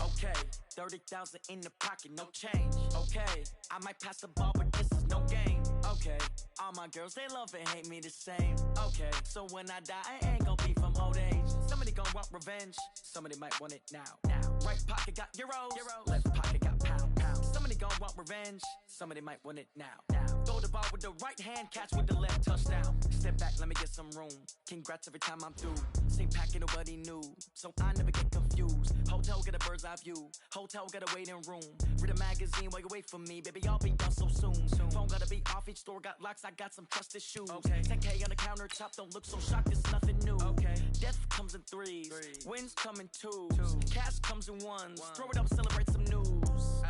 Okay, 30,000 in the pocket, no change. Okay, I might pass the ball, but this is no game. Okay, all my girls, they love and hate me the same. Okay, so when I die, I ain't gon' be from old age. Somebody gon' want revenge, somebody might want it now. Right pocket got euros, left pocket got pound. Somebody gon' want revenge, somebody might want it now. Throw the ball with the right hand, catch with the left, touchdown. Step back, let me get some room. Congrats every time I'm through. Same packet, nobody knew, so I never get confused. Hotel get a bird's eye view, hotel get a waiting room. Read a magazine while you wait for me, baby, I'll be done so soon. Phone gotta be off, each store got locks, I got some trusted shoes. 10K on the countertop, don't look so shocked, it's nothing new. Death comes in threes, wins come in twos, cash comes in ones. Throw it up, celebrate some news.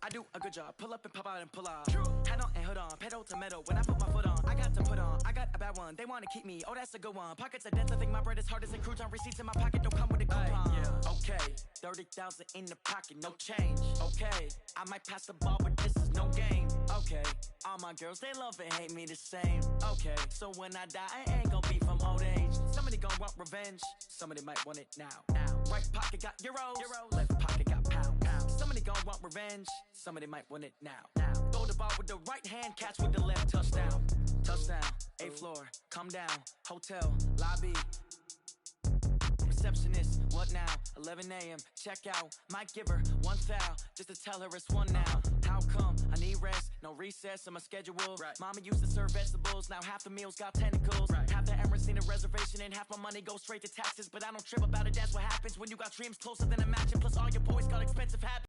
I do a good job, pull up and pop out and pull out. Head on and hood on, pedal to metal. When I put my foot on, I got to put on. I got a bad one, they wanna keep me, oh that's a good one. Pockets are dense, I think my bread is hard as a crouton. Receipts in my pocket don't come with a coupon. Okay, 30,000 in the pocket, no change. Okay, I might pass the ball, but this is no game. Okay, all my girls, they love and hate me the same. Okay, so when I die, I ain't gon' be from old age. Somebody gon' want revenge, somebody might want it now. Right pocket got euros, left pocket got pound. Somebody gon' want revenge, somebody might want it now. Throw the ball with the right hand, catch with the left, touchdown. Touchdown, 8th floor, come down, hotel, lobby. Receptionist, what now? 11 a.m., check out. Might give her one foul, just to tell her it's one now. How come? I need rest, no recess in my schedule. Mama used to serve vegetables, now half the meals got tentacles. Half the Emirates need a reservation and half my money goes straight to taxes. But I don't trip about it, that's what happens when you got dreams closer than a match. And plus all your boys got expensive habits.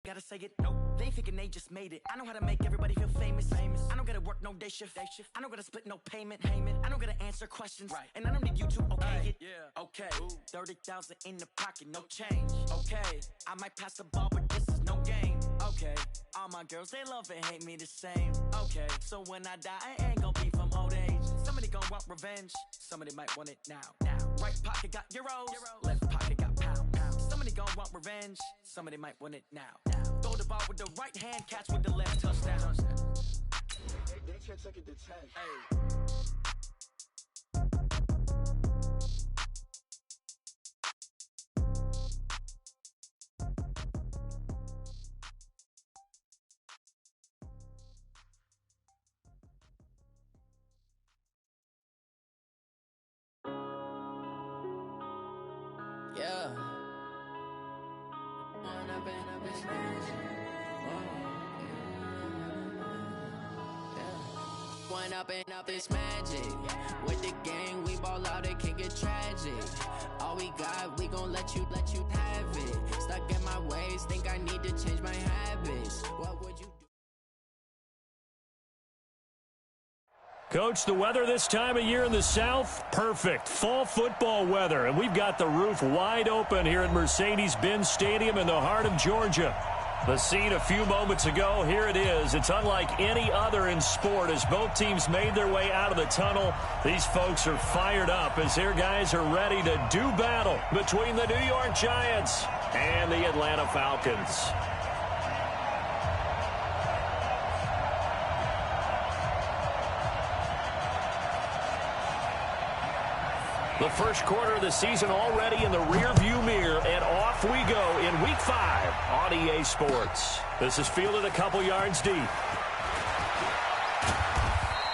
Gotta say it, no, they thinking they just made it. I know how to make everybody feel famous. I don't gotta work no day shift. I don't gotta split no payment. I don't gotta answer questions, and I don't need you to okay it. Okay, 30,000 in the pocket, no change. Okay, I might pass the ball, but this is no game. Okay, all my girls, they love and hate me the same. Okay, so when I die, I ain't gon' be from old age. Somebody gon' want revenge, somebody might want it now. Right pocket got euros, left pocket got pound. Somebody gon' want revenge, somebody might want it now. Throw the ball with the right hand, catch with the left, touchdown. They can't take it to 10. Yeah. One up and up is magic. With the gang, we ball out, it can get tragic. All we got, we gon' let you have it. Stuck in my ways, think I need to change my habits. What would you do? Coach, the weather this time of year in the South, perfect. Fall football weather, and we've got the roof wide open here at Mercedes-Benz Stadium in the heart of Georgia. The scene a few moments ago, here it is. It's unlike any other in sport as both teams made their way out of the tunnel. These folks are fired up as their guys are ready to do battle between the New York Giants and the Atlanta Falcons. The first quarter of the season already in the rearview mirror, and off we go in Week 5 on EA Sports. This is fielded a couple yards deep.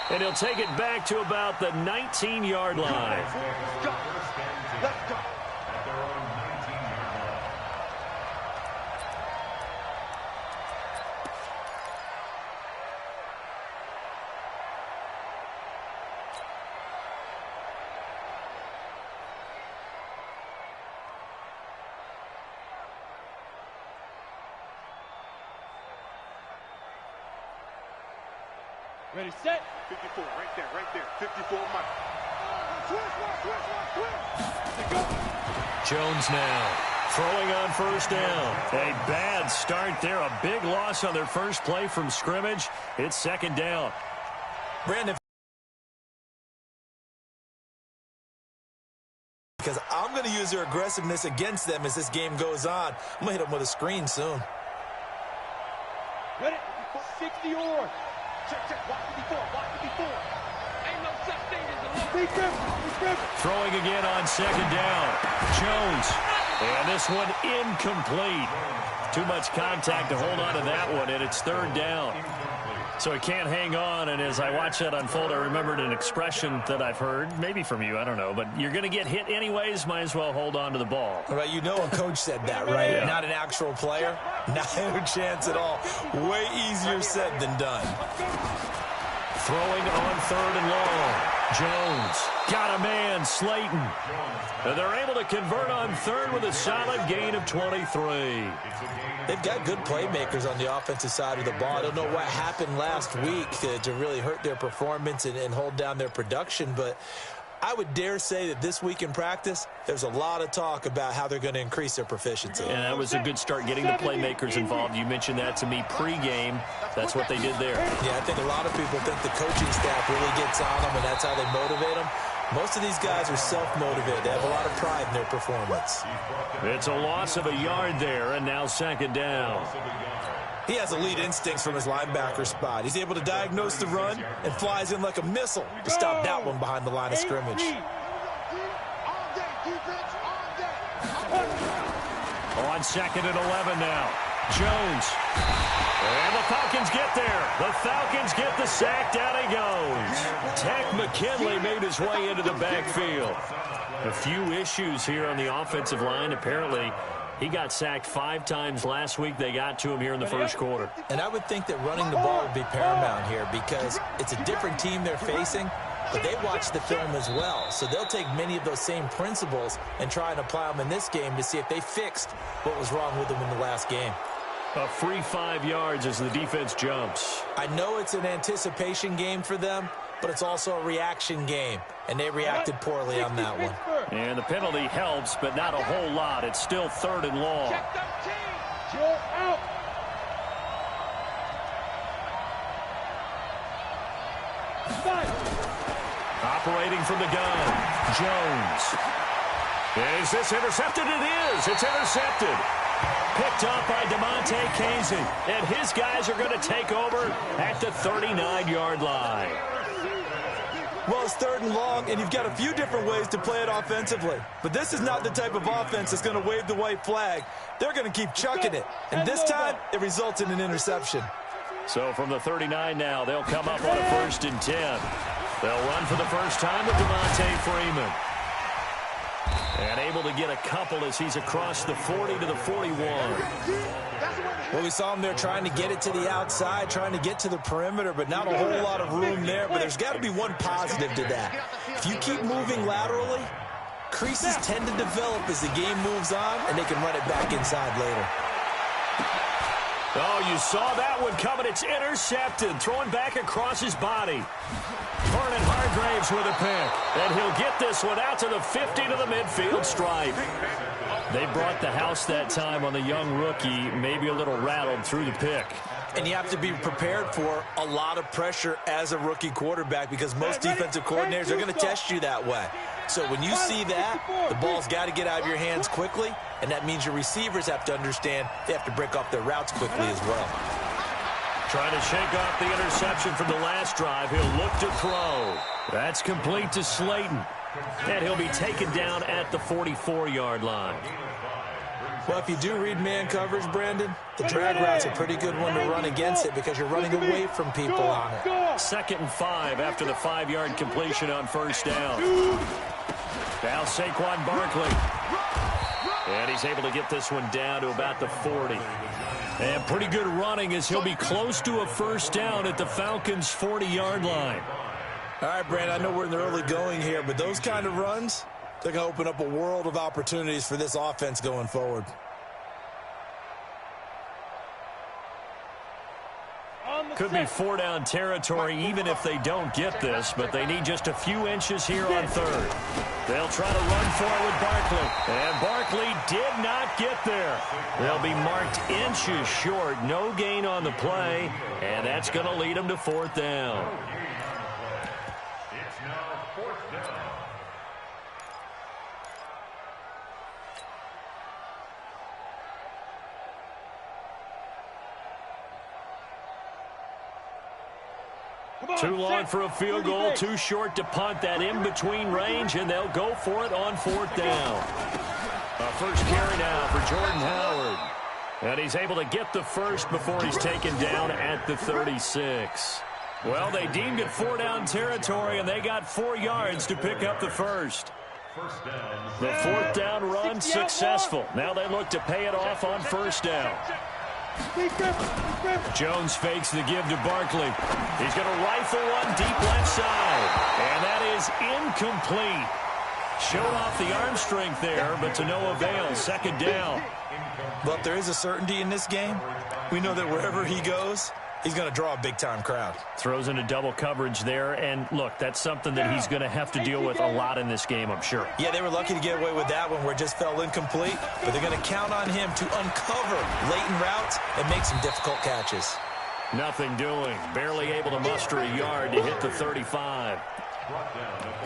And he'll take it back to about the 19-yard line. Let's go. Ready, set. 54, right there. 54, Mike. Jones now throwing on first down. A bad start there. A big loss on their first play from scrimmage. It's second down. Brandon. Because I'm going to use their aggressiveness against them as this game goes on. I'm going to hit them with a screen soon. Ready, 60 or. Check, watch it before. Throwing again on second down. Jones. And this one incomplete. Too much contact to hold on to that one, and it's third down. So he can't hang on, and as I watch that unfold, I remembered an expression that I've heard, maybe from you, I don't know, but you're going to get hit anyways, might as well hold on to the ball. Right, you know a coach said that, right? Yeah. Not an actual player. Not a chance at all. Way easier said than done. Throwing on third and long. Jones got a man, Slayton. And they're able to convert on third with a solid gain of 23. They've got good playmakers on the offensive side of the ball. I don't know what happened last week to really hurt their performance and hold down their production, but I would dare say that this week in practice, there's a lot of talk about how they're going to increase their proficiency. And that was a good start, getting the playmakers involved. You mentioned that to me pregame. That's what they did there. Yeah, I think a lot of people think the coaching staff really gets on them, and that's how they motivate them. Most of these guys are self-motivated. They have a lot of pride in their performance. It's a loss of a yard there, and now second down. He has elite instincts from his linebacker spot. He's able to diagnose the run and flies in like a missile to stop that one behind the line of scrimmage. On second and 11 now. Jones. And the Falcons get there. The Falcons get the sack. Down he goes. Tech McKinley made his way into the backfield. A few issues here on the offensive line. Apparently, he got sacked 5 times last week. They got to him here in the first quarter. And I would think that running the ball would be paramount here because it's a different team they're facing, but they watch the film as well. So they'll take many of those same principles and try and apply them in this game to see if they fixed what was wrong with them in the last game. A free 5 yards as the defense jumps. I know it's an anticipation game for them, but it's also a reaction game, and they reacted poorly on that one. And the penalty helps, but not a whole lot. It's still third and long. Operating from the gun, Jones. Is this intercepted? It is. It's intercepted. Picked up by DeMonte Casey. And his guys are going to take over at the 39-yard line. Well, it's third and long, and you've got a few different ways to play it offensively. But this is not the type of offense that's going to wave the white flag. They're going to keep chucking it. And this time, it results in an interception. So from the 39 now, they'll come up on a 1st and 10. They'll run for the first time with Devontae Freeman. And able to get a couple as he's across the 40 to the 41. Well, we saw him there trying to get it to the outside, trying to get to the perimeter, but not a whole lot of room there. But there's got to be one positive to that. If you keep moving laterally, creases tend to develop as the game moves on, and they can run it back inside later. Oh, you saw that one coming. It's intercepted. Throwing back across his body. Vernon Hargraves with a pick. And he'll get this one out to the 50 to the midfield stripe. They brought the house that time on the young rookie, maybe a little rattled through the pick. And you have to be prepared for a lot of pressure as a rookie quarterback because most defensive coordinators are going to test you that way. So when you see that, the ball's got to get out of your hands quickly, and that means your receivers have to understand they have to break off their routes quickly as well. Trying to shake off the interception from the last drive. He'll look to throw. That's complete to Slayton. And he'll be taken down at the 44-yard line. Well, if you do read man coverage, Brandon, the drag route's a pretty good one to run against it because you're running away from people on it. 2nd and 5 after the 5-yard completion on first down. Now Saquon Barkley. And he's able to get this one down to about the 40. And pretty good running as he'll be close to a first down at the Falcons' 40-yard line. All right, Brandon, I know we're in the early going here, but those kind of runs, they're going to open up a world of opportunities for this offense going forward. Could be 4-down territory even if they don't get this, but they need just a few inches here on third. They'll try to run for it with Barkley. And Barkley did not get there. They'll be marked inches short. No gain on the play, and that's going to lead them to 4th down. It's now 4th down. Too long for a field goal, too short to punt. That in-between range, and they'll go for it on 4th down. A first carry now for Jordan Howard. And he's able to get the first before he's taken down at the 36. Well, they deemed it 4-down territory, and they got 4 yards to pick up the first. The 4th down run successful. Now they look to pay it off on 1st down. Jones fakes the give to Barkley. He's going to rifle one deep left side. And that is incomplete. Showed off the arm strength there, but to no avail. 2nd down. Well, if there is a certainty in this game, we know that wherever he goes, he's going to draw a big-time crowd. Throws into double coverage there, and look, that's something that he's going to have to deal with a lot in this game, I'm sure. Yeah, they were lucky to get away with that one where it just fell incomplete, but they're going to count on him to uncover latent routes and make some difficult catches. Nothing doing. Barely able to muster a yard to hit the 35.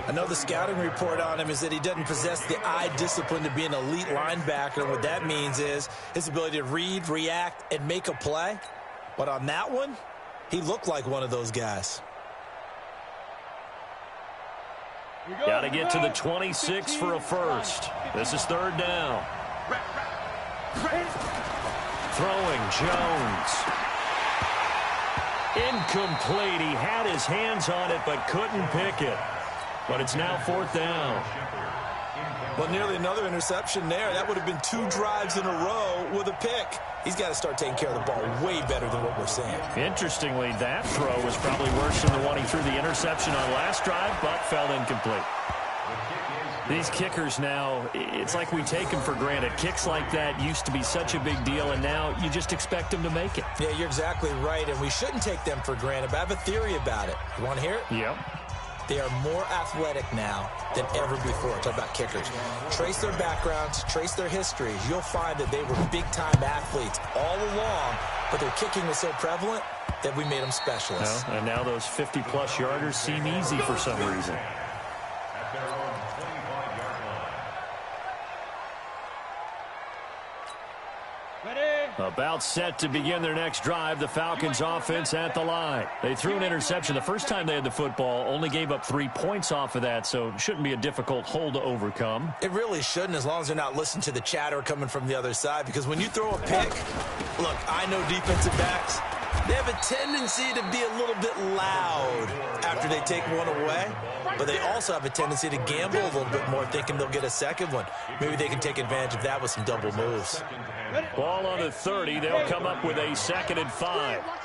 I know the scouting report on him is that he doesn't possess the eye discipline to be an elite linebacker, and what that means is his ability to read, react, and make a play. But on that one, he looked like one of those guys. Got to get to the 26 for a first. This is 3rd down. Throwing Jones. Incomplete. He had his hands on it but couldn't pick it. But it's now 4th down. Well, nearly another interception there. That would have been 2 drives in a row with a pick. He's got to start taking care of the ball way better than what we're seeing. Interestingly, that throw was probably worse than the one he threw the interception on last drive, but fell incomplete. These kickers now, it's like we take them for granted. Kicks like that used to be such a big deal, and now you just expect them to make it. Yeah, you're exactly right, and we shouldn't take them for granted, but I have a theory about it. You want to hear it? Yep. They are more athletic now than ever before. Talk about kickers. Trace their backgrounds, trace their histories. You'll find that they were big-time athletes all along, but their kicking was so prevalent that we made them specialists. Well, and now those 50-plus yarders seem easy for some reason. About set to begin their next drive, the Falcons offense at the line. They threw an interception the first time they had the football, only gave up 3 points off of that, so it shouldn't be a difficult hole to overcome. It really shouldn't, as long as they're not listening to the chatter coming from the other side, because when you throw a pick, look, I know defensive backs, they have a tendency to be a little bit loud after they take one away, but they also have a tendency to gamble a little bit more, thinking they'll get a second one. Maybe they can take advantage of that with some double moves. Ball on the 30. They'll come up with a 2nd and 5. Watch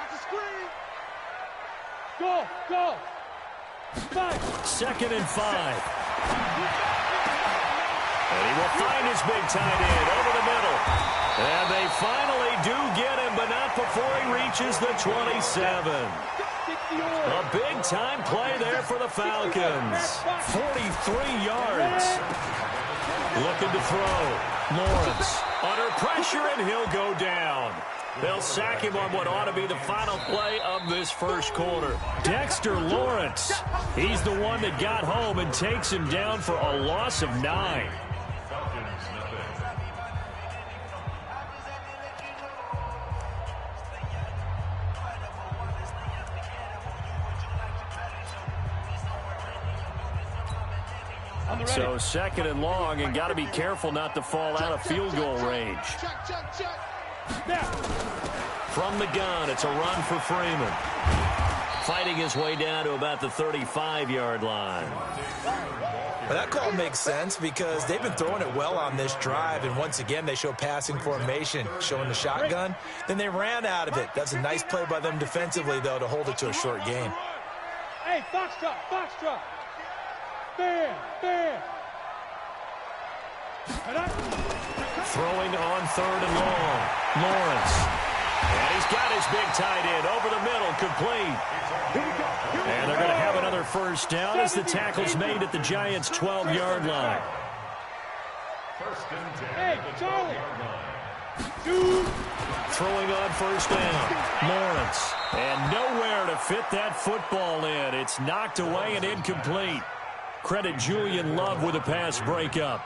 the screen. Go. 2nd and 5. And he will find his big tight end over the middle. And they finally do get him, but not before he reaches the 27. A big-time play there for the Falcons. 43 yards. Looking to throw. Lawrence under pressure, and he'll go down. They'll sack him on what ought to be the final play of this first quarter. Dexter Lawrence, he's the one that got home and takes him down for a loss of 9. So 2nd and long, and got to be careful not to fall out of field goal range. From the gun, it's a run for Freeman. Fighting his way down to about the 35-yard line. Well, that call makes sense because they've been throwing it well on this drive, and once again they show passing formation, showing the shotgun. Then they ran out of it. That's a nice play by them defensively, though, to hold it to a short gain. Hey, box truck. Bam. Throwing on 3rd and long. Lawrence. And he's got his big tight end over the middle, complete. And they're going to have another first down as the tackle's made at the Giants' 12-yard line. Hey, Charlie. Throwing on 1st down. Lawrence. And nowhere to fit that football in. It's knocked away and incomplete. Credit Julian Love with a pass breakup.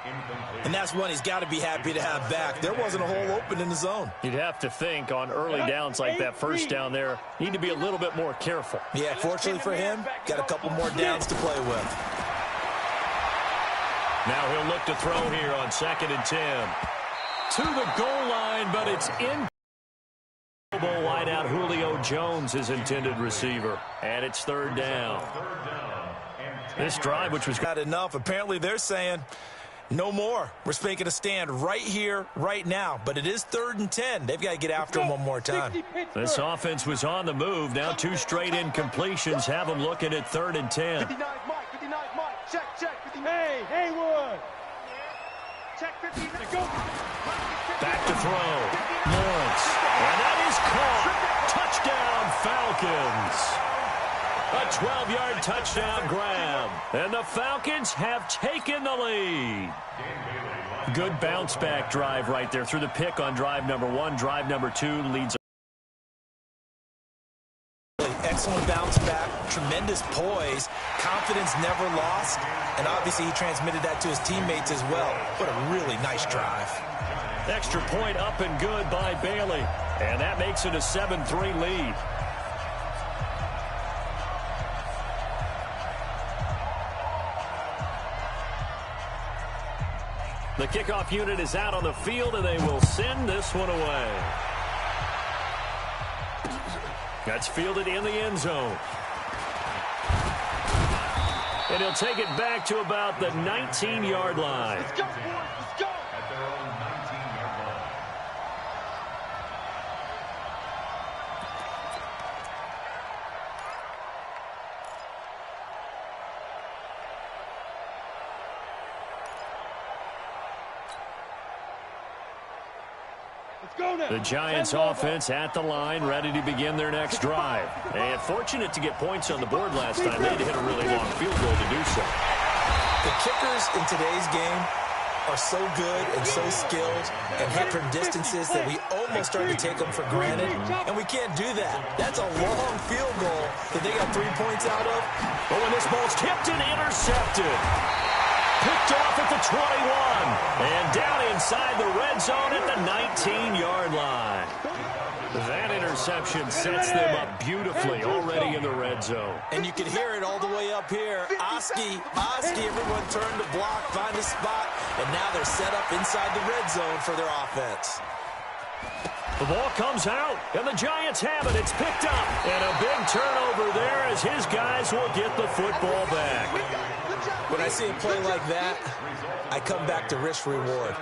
And that's one he's got to be happy to have back. There wasn't a hole open in the zone. You'd have to think on early downs like that, first down there, need to be a little bit more careful. Yeah, fortunately for him, got a couple more downs to play with. Now he'll look to throw here on 2nd and 10. To the goal line, but it's in. Wideout Julio Jones, his intended receiver. And it's 3rd down. This drive, which was not enough, apparently they're saying no more. We're making a stand right here, right now. But it is 3rd and 10. They've got to get after him one more time. This offense was on the move. Now 2 straight incompletions have them looking at 3rd and 10. 59 Mike, 59 Mike, check. Hey, Haywood. Check 59, go. Back to throw. Lawrence. And that is caught. Touchdown, Falcons. A 12-yard touchdown grab. And the Falcons have taken the lead. Good bounce-back drive right there through the pick on drive number 1. Drive number 2 leads. Excellent bounce back, tremendous poise, confidence never lost, and obviously he transmitted that to his teammates as well. What a really nice drive. Extra point up and good by Bailey. And that makes it a 7-3 lead. The kickoff unit is out on the field, and they will send this one away. That's fielded in the end zone. And he'll take it back to about the 19-yard line. Let's go, boys, let's go. At their own 19-yard line. The Giants offense at the line, ready to begin their next drive. And fortunate to get points on the board last time. They had to hit a really long field goal to do so. The kickers in today's game are so good and so skilled and hit from distances that we almost start to take them for granted, and we can't do that. That's a long field goal that they got 3 points out of. But when this ball's tipped and intercepted. Picked off at the 21. And down inside the red zone at the 19-yard line. That interception sets them up beautifully already in the red zone. And you can hear it all the way up here. Oski, everyone turned to block, find a spot, and now they're set up inside the red zone for their offense. The ball comes out, and the Giants have it. It's picked up. And a big turnover there as his guys will get the football back. When I see a play like that, I come back to risk-reward.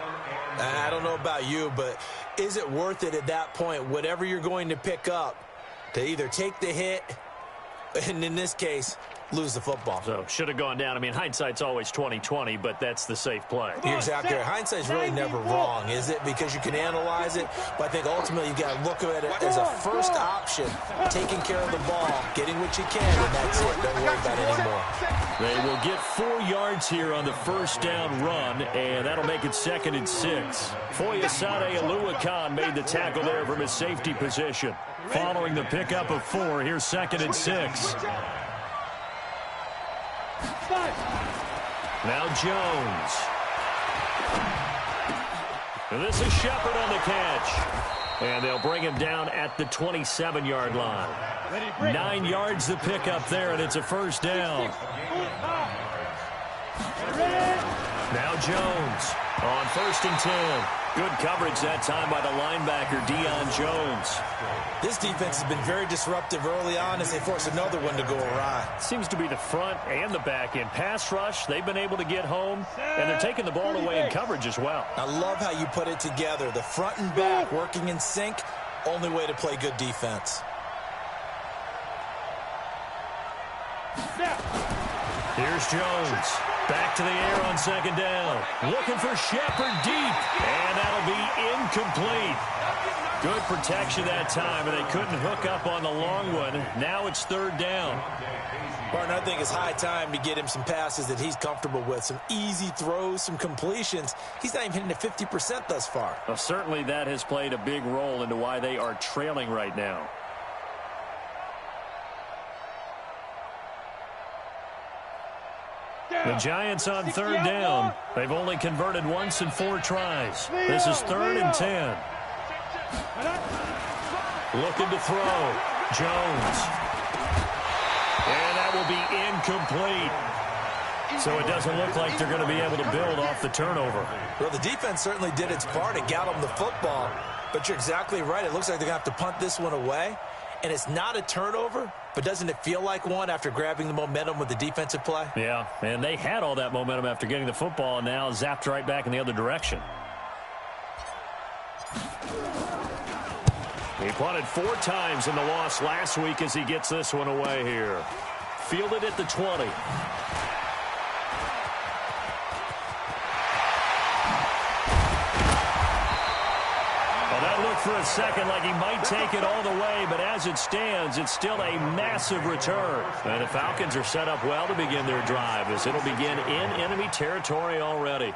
I don't know about you, but is it worth it at that point, whatever you're going to pick up, to either take the hit, and in this case, lose the football? So, should have gone down. I mean, hindsight's always 20/20, but that's the safe play. You're exactly right. Hindsight's really never wrong, is it? Because you can analyze it, but I think ultimately you got to look at it as a first option, taking care of the ball, getting what you can, and that's it. Don't worry about it anymore. They will get 4 yards here on the first down run, and that'll make it 2nd and 6. Foyesade Aluakan made the tackle there from his safety position. Following the pickup of 4, here's 2nd and 6. Now Jones. And this is Shepard on the catch. And they'll bring him down at the 27-yard line. 9 yards the pickup there, and it's a first down. Now Jones on 1st and 10. Good coverage that time by the linebacker, Deion Jones. This defense has been very disruptive early on as they force another one to go awry. Seems to be the front and the back end. Pass rush, they've been able to get home, and they're taking the ball away in coverage as well. I love how you put it together. The front and back working in sync, only way to play good defense. Here's Jones. Back to the air on 2nd down. Looking for Shepard deep. And that'll be incomplete. Good protection that time, and they couldn't hook up on the long one. Now it's 3rd down. Martin, I think it's high time to get him some passes that he's comfortable with. Some easy throws, some completions. He's not even hitting at 50% thus far. Well, certainly that has played a big role into why they are trailing right now. The Giants on third down. They've only converted once in 4 tries. This is 3rd and 10. Looking to throw. Jones. And that will be incomplete. So it doesn't look like they're going to be able to build off the turnover. Well, the defense certainly did its part. It got them the football. But you're exactly right. It looks like they're going to have to punt this one away. And it's not a turnover, but doesn't it feel like one after grabbing the momentum with the defensive play? Yeah, and they had all that momentum after getting the football and now zapped right back in the other direction. He punted 4 times in the loss last week as he gets this one away here. Fielded at the 20. For a second like he might take it all the way, but as it stands, it's still a massive return. And the Falcons are set up well to begin their drive as it'll begin in enemy territory already.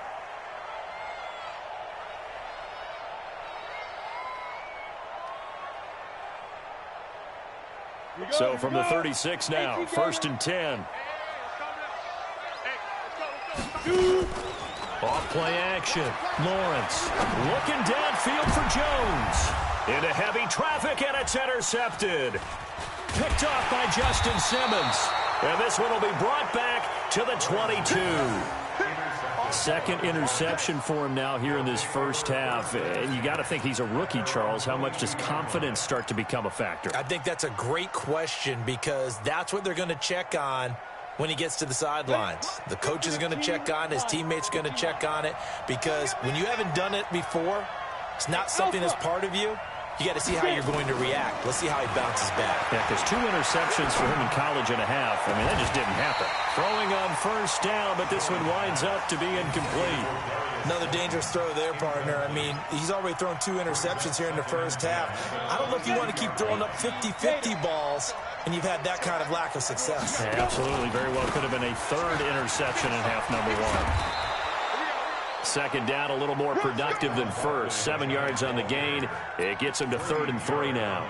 So from the 36 now, 1st and 10. Off play action. Lawrence looking downfield for Jones. Into heavy traffic, and it's intercepted. Picked off by Justin Simmons. And this one will be brought back to the 22. Second interception for him now here in this first half. And you got to think he's a rookie, Charles. How much does confidence start to become a factor? I think that's a great question because that's what they're going to check on when he gets to the sidelines. The coach is going to check on it. His teammates are going to check on it because when you haven't done it before, it's not something that's part of you. You got to see how you're going to react. Let's see how he bounces back. Yeah, because 2 interceptions for him in college and a half. I mean, that just didn't happen. Throwing on first down, but this one winds up to be incomplete. Another dangerous throw there, partner. I mean, he's already thrown 2 interceptions here in the first half. I don't know if you want to keep throwing up 50-50 balls and you've had that kind of lack of success. Yeah, absolutely. Very well could have been a 3rd interception in half number 1. Second down, a little more productive than first. 7 yards on the gain. It gets him to 3rd and 3 now.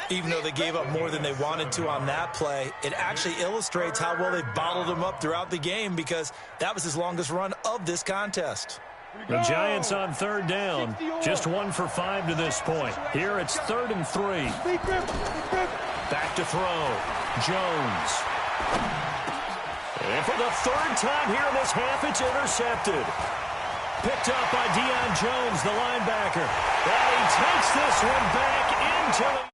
Even though they gave up more than they wanted to on that play, it actually illustrates how well they bottled him up throughout the game because that was his longest run of this contest. The Giants on third down. Just 1 for 5 to this point. Here it's 3rd and 3. Back to throw. Jones. And for the 3rd time here in this half, it's intercepted. Picked up by Deion Jones, the linebacker. And he takes this one back into it.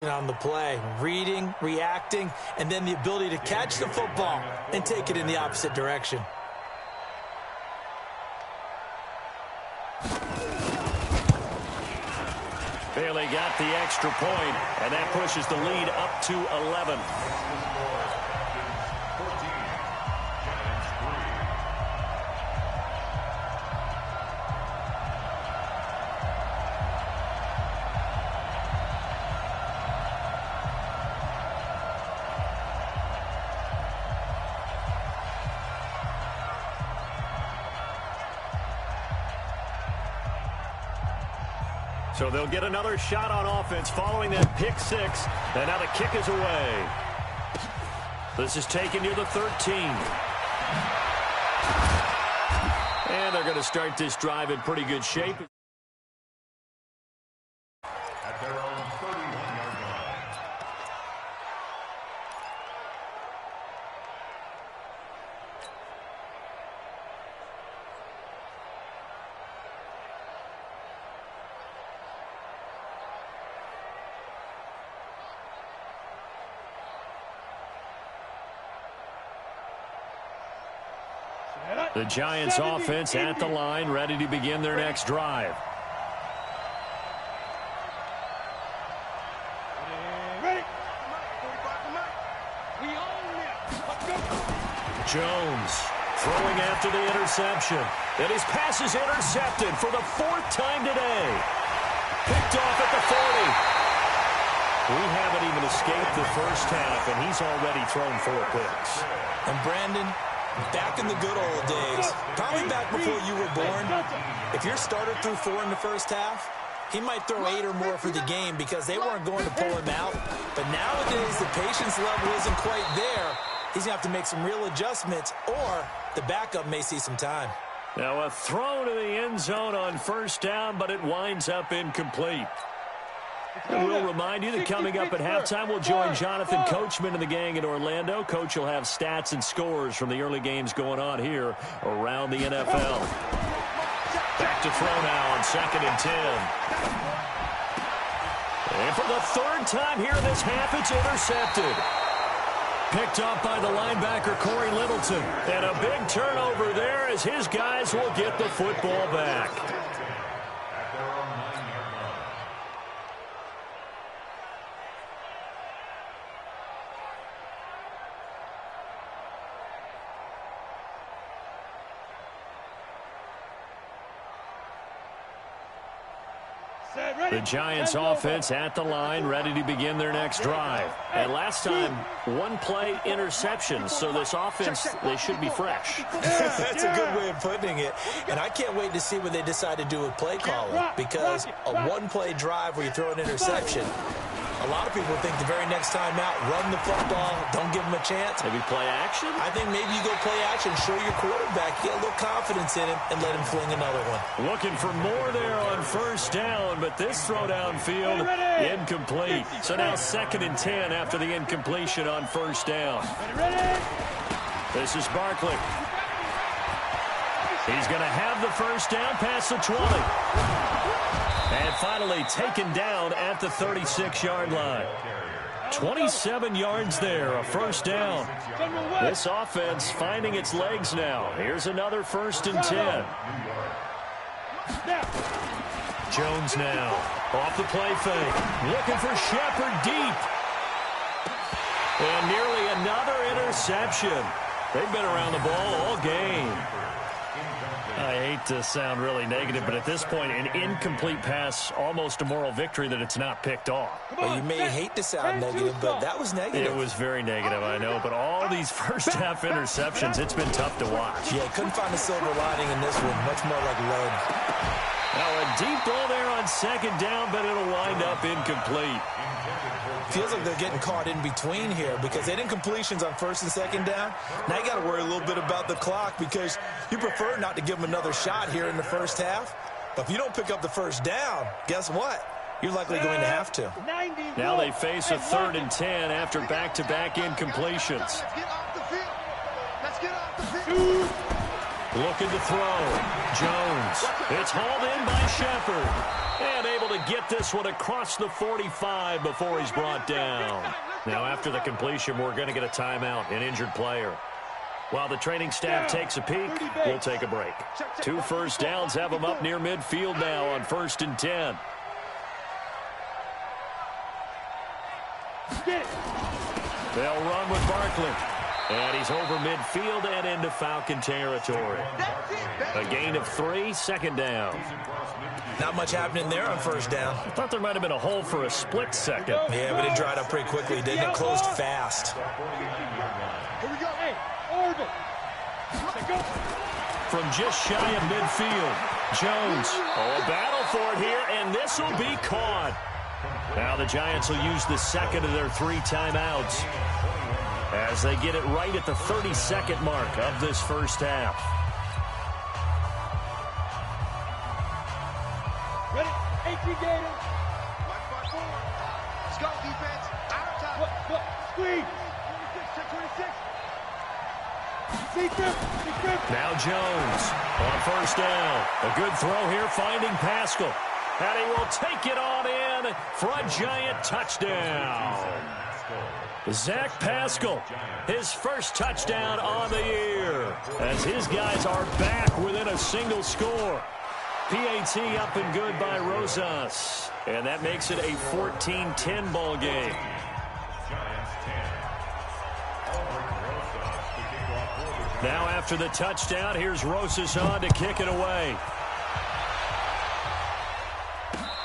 On the play, reading, reacting, and then the ability to catch the football and take it in the opposite direction. Bailey got the extra point, and that pushes the lead up to 11. So they'll get another shot on offense following that pick 6. And now the kick is away. This is taken near the 13. And they're going to start this drive in pretty good shape. At their own 31-yard line. The Giants offense at the line, ready to begin their next drive. Jones throwing after the interception. And his pass is intercepted for the 4th time today. Picked off at the 40. We haven't even escaped the first half, and he's already thrown 4 picks. And Brandon, Back in the good old days, probably back before you were born, if your starter threw 4 in the first half, he might throw 8 or more for the game because they weren't going to pull him out. But nowadays, the patience level isn't quite there. He's going to have to make some real adjustments, or the backup may see some time. Now a throw to the end zone on first down, but it winds up incomplete. And we'll remind you that coming up at halftime, we'll join Jonathan Coachman and the gang in Orlando. Coach will have stats and scores from the early games going on here around the NFL. Back to throw now on 2nd and 10. And for the 3rd time here in this half, it's intercepted. Picked up by the linebacker, Corey Littleton. And a big turnover there as his guys will get the football back. The Giants offense at the line, ready to begin their next drive. And last time, 1-play interception, so this offense, they should be fresh. That's a good way of putting it. And I can't wait to see what they decide to do with play calling, because a 1-play drive where you throw an interception, a lot of people think the very next time out, run the football, don't give them a chance. Maybe play action? I think maybe you go play action, show your quarterback, get a little confidence in him, and let him fling another one. Looking for more there on first down, but this throw downfield, incomplete. So now 2nd and 10 after the incompletion on first down. This is Barkley. He's going to have the first down past the 20. And finally taken down at the 36-yard line. 27 yards there, a first down. This offense finding its legs now. Here's another 1st and 10. Jones now off the play fake. Looking for Shepard deep. And nearly another interception. They've been around the ball all game. I hate to sound really negative, but at this point, an incomplete pass, almost a moral victory that it's not picked off. Well, you may hate to sound negative, but that was negative. It was very negative, I know, but all these first-half interceptions, it's been tough to watch. Yeah, couldn't find a silver lining in this one, much more like lead. Now a deep ball there on 2nd down, but it'll wind up incomplete. Feels like they're getting caught in between here because they had incompletions on 1st and 2nd down. Now you got to worry a little bit about the clock because you prefer not to give them another shot here in the first half. But if you don't pick up the first down, guess what? You're likely going to have to. Now they face a 3rd and 10 after back-to-back incompletions. Let's get off the field. Looking to throw. Jones. It's hauled in by Shepard. And able to get this one across the 45 before he's brought down. Now after the completion, we're going to get a timeout, an injured player. While the training staff takes a peek, we'll take a break. 2 first downs have them up near midfield now on 1st and 10. They'll run with Barkley. And he's over midfield and into Falcon territory. A gain of 3, 2nd down. Not much happening there on 1st down. I thought there might have been a hole for a split second. Yeah, but it dried up pretty quickly, didn't it? Closed fast. Here we go. Hey, orbit. Go. From just shy of midfield, Jones. Oh, a battle for it here, and this will be caught. Now the Giants will use the 2nd of their 3 timeouts as they get it right at the 32nd mark of this first half. Ready? 18 Gators. Let's go, defense. Out of time. Look. Squeeze. 26. Now Jones on 1st down. A good throw here, finding Pascal. And he will take it on in for a Giant touchdown. Zach Pascal, his first touchdown on the year, as his guys are back within a single score. PAT up and good by Rosas, and that makes it a 14-10 ball game. Now after the touchdown, here's Rosas on to kick it away.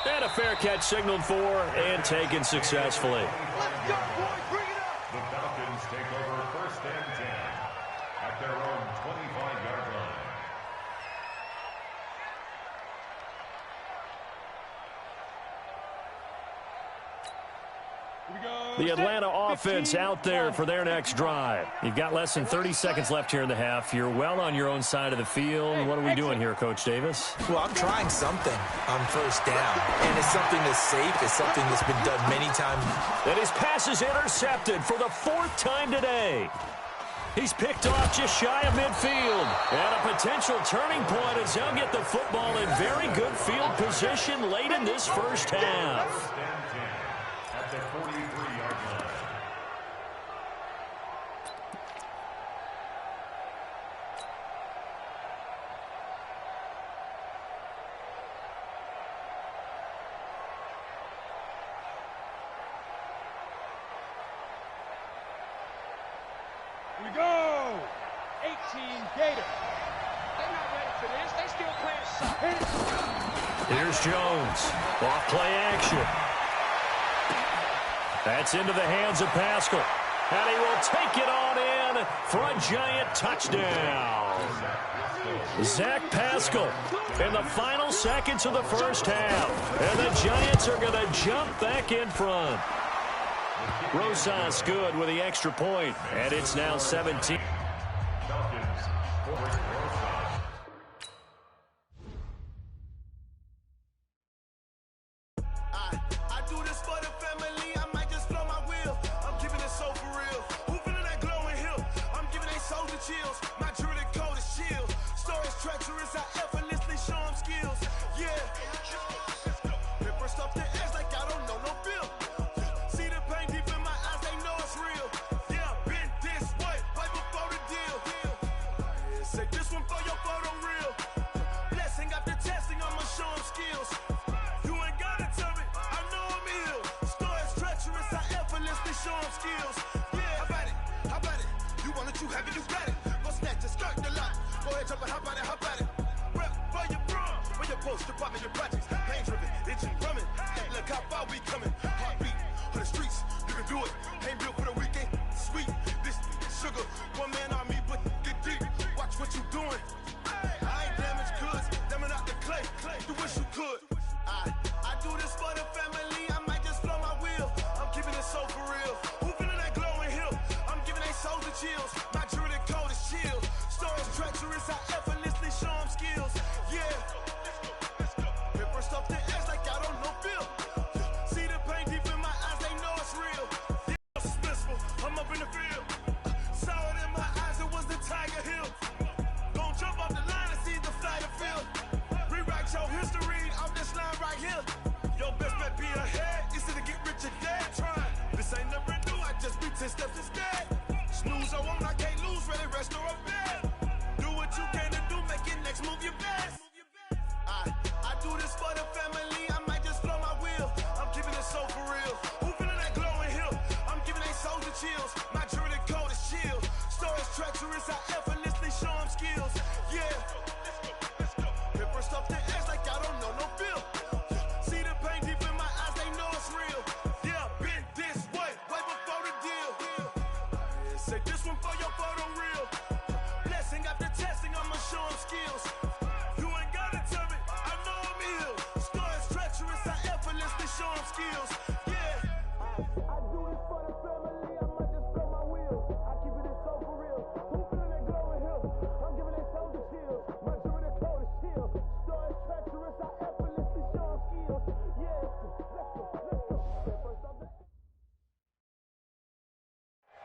And a fair catch signaled for and taken successfully. Let's go, boys. Bring it up. The Falcons take over 1st and 10 at their own 25-yard line. The Atlanta offense out there for their next drive. You've got less than 30 seconds left here in the half. You're well on your own side of the field. What are we doing here, Coach Davis? Well, I'm trying something on first down, and it's something that's safe. It's something that's been done many times. And his pass is intercepted for the 4th time today. He's picked off just shy of midfield. And a potential turning point as he'll get the football in very good field position late in this first half. At the 43-yard line. Here we go. 18 Gators. They're not ready for this. They still playing soft. Here's Jones. Off play action. That's into the hands of Pascal. And he will take it on in for a giant touchdown. Zach Pascal in the final seconds of the first half. And the Giants are going to jump back in front. Rosas good with the extra point. And it's now 17.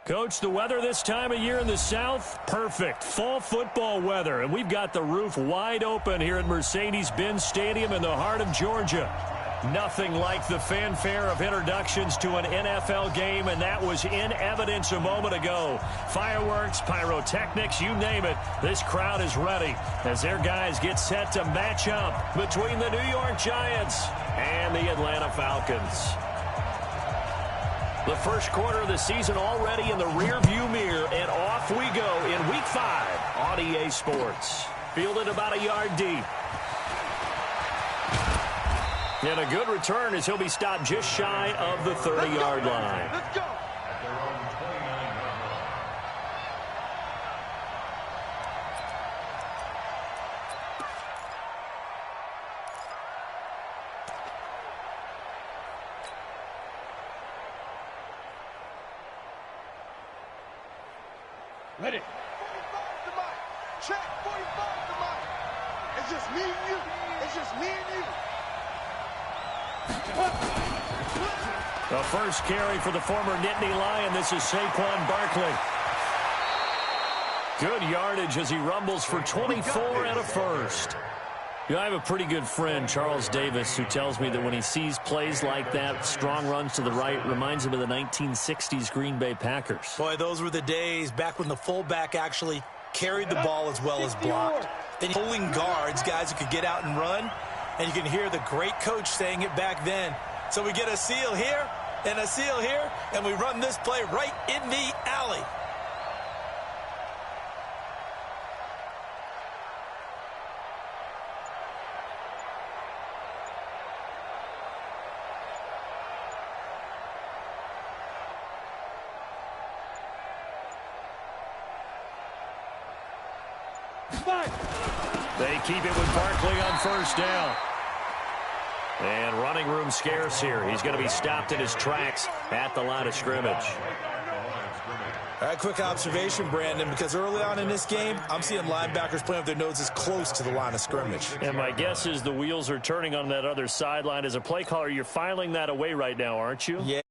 Coach, the weather this time of year in the South, perfect. Fall football weather, and we've got the roof wide open here at Mercedes-Benz Stadium in the heart of Georgia. Nothing like the fanfare of introductions to an NFL game, and that was in evidence a moment ago. Fireworks, pyrotechnics, you name it. This crowd is ready as their guys get set to match up between the New York Giants and the Atlanta Falcons. The first quarter of the season already in the rearview mirror, and off we go in Week 5 on EA Sports. Fielded about a yard deep. And a good return as he'll be stopped just shy of the 30-yard line. Let's go. At their own 29-yard line. Ready. 45 to Mike. Check 45 to Mike. It's just me and you. It's just me and you. The first carry for the former Nittany Lion. This is Saquon Barkley. Good yardage as he rumbles for 24 and a first. You know, I have a pretty good friend, Charles Davis, who tells me that when he sees plays like that, strong runs to the right, reminds him of the 1960s Green Bay Packers. Boy, those were the days back when the fullback actually carried the ball as well as blocked. Then pulling guards, guys who could get out and run, and you can hear the great coach saying it back then. So we get a seal here and a seal here, and we run this play right in the alley. They keep it with Barkley on first down. And running room scarce here. He's going to be stopped in his tracks at the line of scrimmage. All right, quick observation, Brandon, because early on in this game, I'm seeing linebackers playing with their noses close to the line of scrimmage. And my guess is the wheels are turning on that other sideline. As a play caller, you're filing that away right now, aren't you? Yeah.